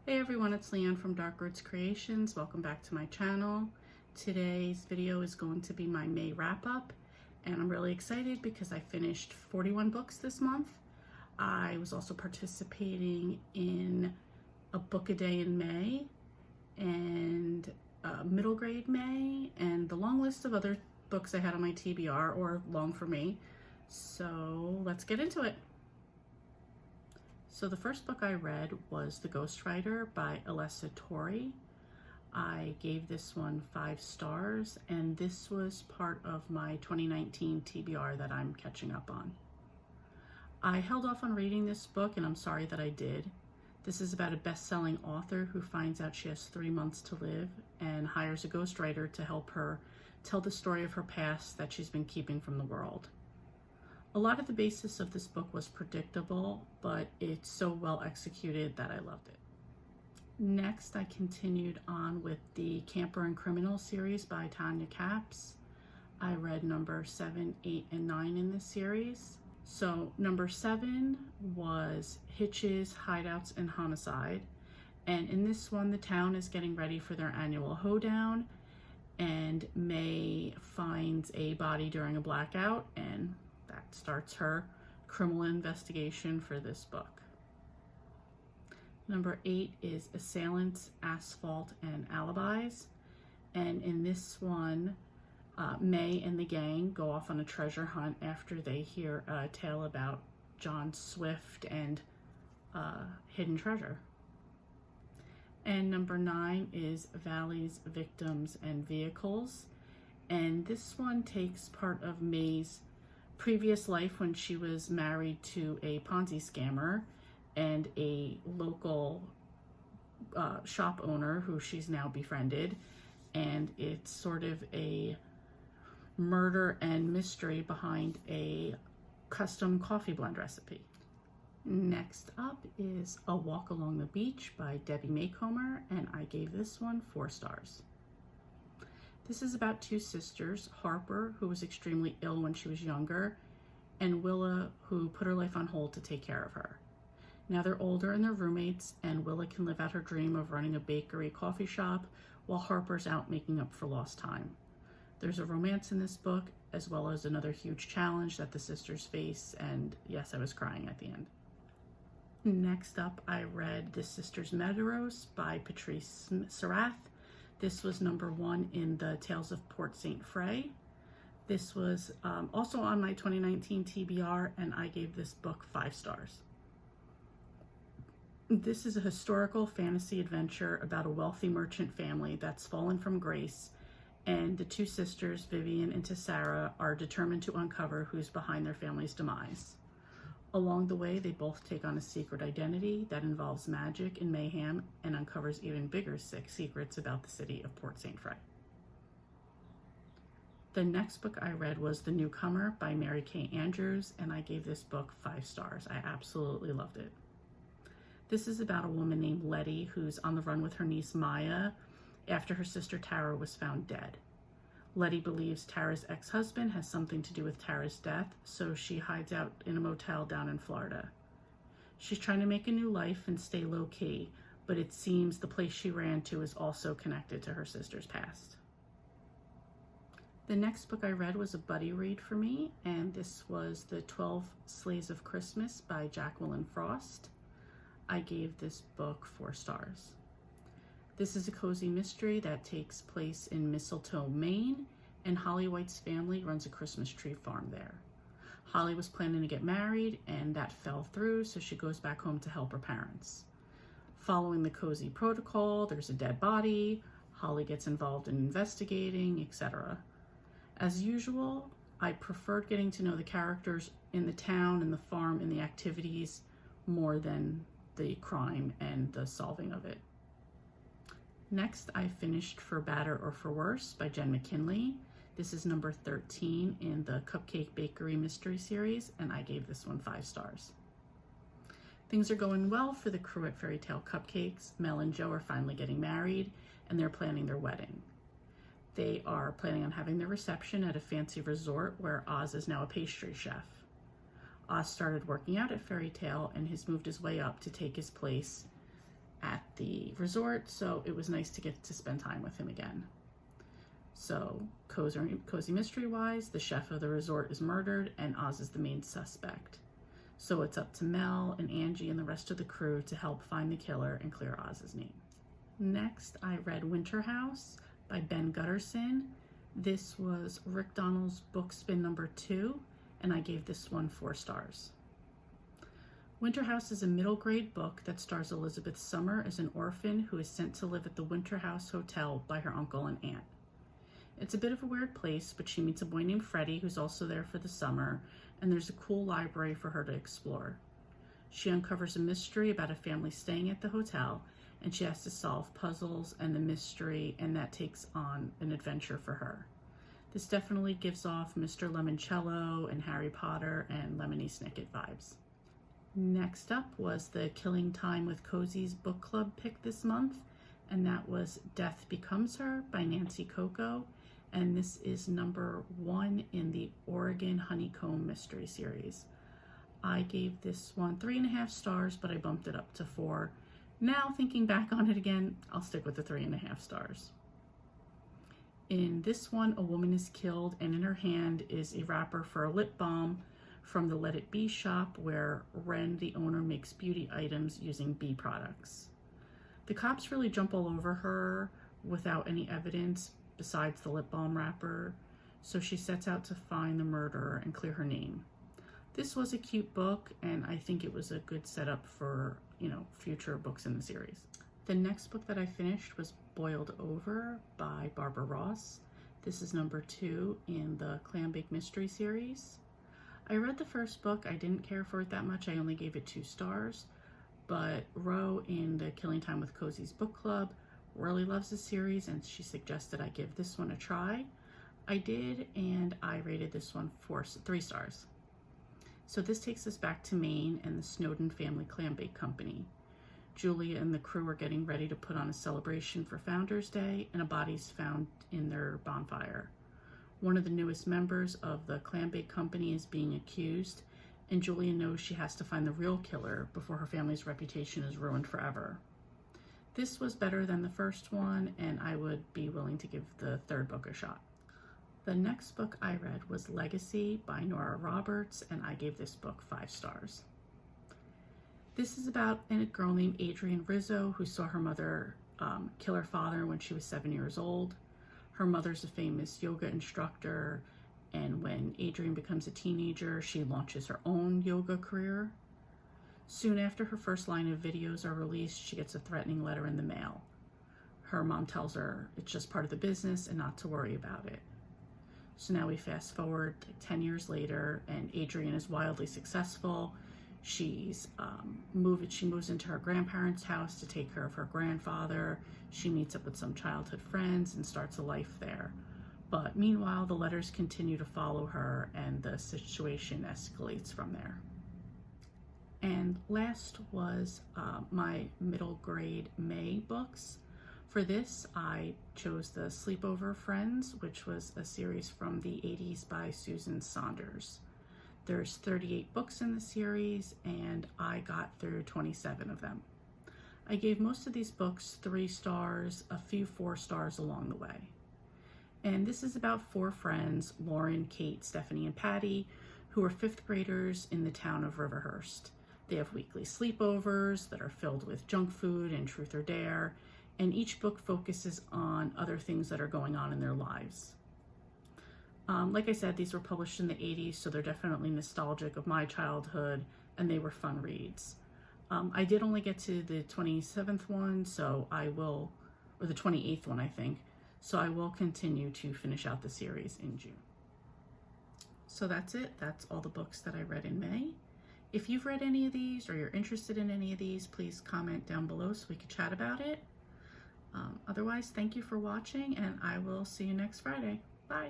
Hey everyone, it's Leanne from Dark Roots Creations. Welcome back to my channel. Today's video is going to be my May wrap-up, and I'm really excited because I finished 41 books this month. I was also participating in a book a day in May and middle grade May, and the long list of other books I had on my TBR, or long for me. So let's get into it. So the first book I read was The Ghostwriter by Alessa Torre. I gave this one 5 stars, and this was part of my 2019 TBR that I'm catching up on. I held off on reading this book, and I'm sorry that I did. This is about a best-selling author who finds out she has 3 months to live and hires a ghostwriter to help her tell the story of her past that she's been keeping from the world. A lot of the basis of this book was predictable, but it's so well executed that I loved it. Next, I continued on with the Camper and Criminal series by Tanya Capps. I read number 7, 8, and 9 in this series. So number 7 was Hitches, Hideouts, and Homicide. And in this one, the town is getting ready for their annual hoedown, and May finds a body during a blackout, and that starts her criminal investigation for this book. Number 8 is Assailants, Asphalt, and Alibis. And in this one, May and the gang go off on a treasure hunt after they hear a tale about John Swift and hidden treasure. And number 9 is Valleys, Victims, and Vehicles. And this one takes part of May's previous life when she was married to a Ponzi scammer and a local shop owner who she's now befriended, and it's sort of a murder and mystery behind a custom coffee blend recipe. Next up is A Walk Along the Beach by Debbie Macomber, and I gave this one 4 stars. This is about 2 sisters, Harper, who was extremely ill when she was younger, and Willa, who put her life on hold to take care of her. Now they're older and they're roommates, and Willa can live out her dream of running a bakery coffee shop while Harper's out making up for lost time. There's a romance in this book, as well as another huge challenge that the sisters face, and yes, I was crying at the end. Next up, I read The Sisters Medeiros by Patrice Sarath. This was number 1 in the Tales of Port St. Frey. This was also on my 2019 TBR, and I gave this book 5 stars. This is a historical fantasy adventure about a wealthy merchant family that's fallen from grace, and the 2 sisters, Vivian and Tessara, are determined to uncover who's behind their family's demise. Along the way, they both take on a secret identity that involves magic and mayhem and uncovers even bigger secrets about the city of Port St. Frey. The next book I read was The Newcomer by Mary Kay Andrews, and I gave this book 5 stars. I absolutely loved it. This is about a woman named Letty who's on the run with her niece Maya after her sister Tara was found dead. Letty believes Tara's ex-husband has something to do with Tara's death, so she hides out in a motel down in Florida. She's trying to make a new life and stay low-key, but it seems the place she ran to is also connected to her sister's past. The next book I read was a buddy read for me, and this was The 12 Sleighs of Christmas by Jacqueline Frost. I gave this book 4 stars. This is a cozy mystery that takes place in Mistletoe, Maine, and Holly White's family runs a Christmas tree farm there. Holly was planning to get married, and that fell through, so she goes back home to help her parents. Following the cozy protocol, there's a dead body, Holly gets involved in investigating, etc. As usual, I preferred getting to know the characters in the town and the farm and the activities more than the crime and the solving of it. Next, I finished For Better or For Worse by Jen McKinley. This is number 13 in the Cupcake Bakery Mystery Series, and I gave this one 5 stars. Things are going well for the crew at Fairy Tale Cupcakes. Mel and Joe are finally getting married, and they're planning their wedding. They are planning on having their reception at a fancy resort where Oz is now a pastry chef. Oz started working out at Fairy Tale and has moved his way up to take his place at the resort, so it was nice to get to spend time with him again. So, cozy mystery-wise, the chef of the resort is murdered and Oz is the main suspect. So it's up to Mel and Angie and the rest of the crew to help find the killer and clear Oz's name. Next, I read Winter House by Ben Gutterson. This was Rick Donald's book spin number 2, and I gave this one 4 stars. Winter House is a middle grade book that stars Elizabeth Summer as an orphan who is sent to live at the Winter House Hotel by her uncle and aunt. It's a bit of a weird place, but she meets a boy named Freddie who's also there for the summer, and there's a cool library for her to explore. She uncovers a mystery about a family staying at the hotel, and she has to solve puzzles and the mystery, and that takes on an adventure for her. This definitely gives off Mr. Lemoncello and Harry Potter and Lemony Snicket vibes. Next up was the Killing Time with Cozy's book club pick this month, and that was Death Becomes Her by Nancy Coco, and this is number 1 in the Oregon Honeycomb Mystery Series. I gave this one 3.5 stars, but I bumped it up to 4. Now, thinking back on it again, I'll stick with the 3.5 stars. In this one, a woman is killed, and in her hand is a wrapper for a lip balm from the Let It Be shop where Ren, the owner, makes beauty items using bee products. The cops really jump all over her without any evidence besides the lip balm wrapper, so she sets out to find the murderer and clear her name. This was a cute book, and I think it was a good setup for, future books in the series. The next book that I finished was Boiled Over by Barbara Ross. This is number 2 in the Clambake Mystery Series. I read the first book. I didn't care for it that much. I only gave it 2 stars. But Ro in the Killing Time with Cozy's book club really loves the series, and she suggested I give this one a try. I did, and I rated this one 3 stars. So this takes us back to Maine and the Snowden Family Clambake Company. Julia and the crew are getting ready to put on a celebration for Founders Day, and a body's found in their bonfire. One of the newest members of the Clambake Company is being accused, and Julia knows she has to find the real killer before her family's reputation is ruined forever. This was better than the first one, and I would be willing to give the third book a shot. The next book I read was Legacy by Nora Roberts, and I gave this book 5 stars. This is about a girl named Adrienne Rizzo who saw her mother kill her father when she was 7 years old. Her mother's a famous yoga instructor, and when Adrienne becomes a teenager, she launches her own yoga career. Soon after her first line of videos are released, she gets a threatening letter in the mail. Her mom tells her it's just part of the business and not to worry about it. So now we fast forward 10 years later, and Adrienne is wildly successful. She moves into her grandparents' house to take care of her grandfather. She meets up with some childhood friends and starts a life there. But meanwhile, the letters continue to follow her, and the situation escalates from there. And last was my middle grade May books. For this, I chose The Sleepover Friends, which was a series from the 80s by Susan Saunders. There's 38 books in the series, and I got through 27 of them. I gave most of these books 3 stars, a few 4 stars along the way. And this is about 4 friends, Lauren, Kate, Stephanie, and Patty, who are 5th graders in the town of Riverhurst. They have weekly sleepovers that are filled with junk food and truth or dare, and each book focuses on other things that are going on in their lives. Like I said, these were published in the 80s, so they're definitely nostalgic of my childhood, and they were fun reads. I did only get to the 27th one, or the 28th one, I think, so I will continue to finish out the series in June. So that's it. That's all the books that I read in May. If you've read any of these or you're interested in any of these, please comment down below so we can chat about it. Otherwise, thank you for watching, and I will see you next Friday. Bye.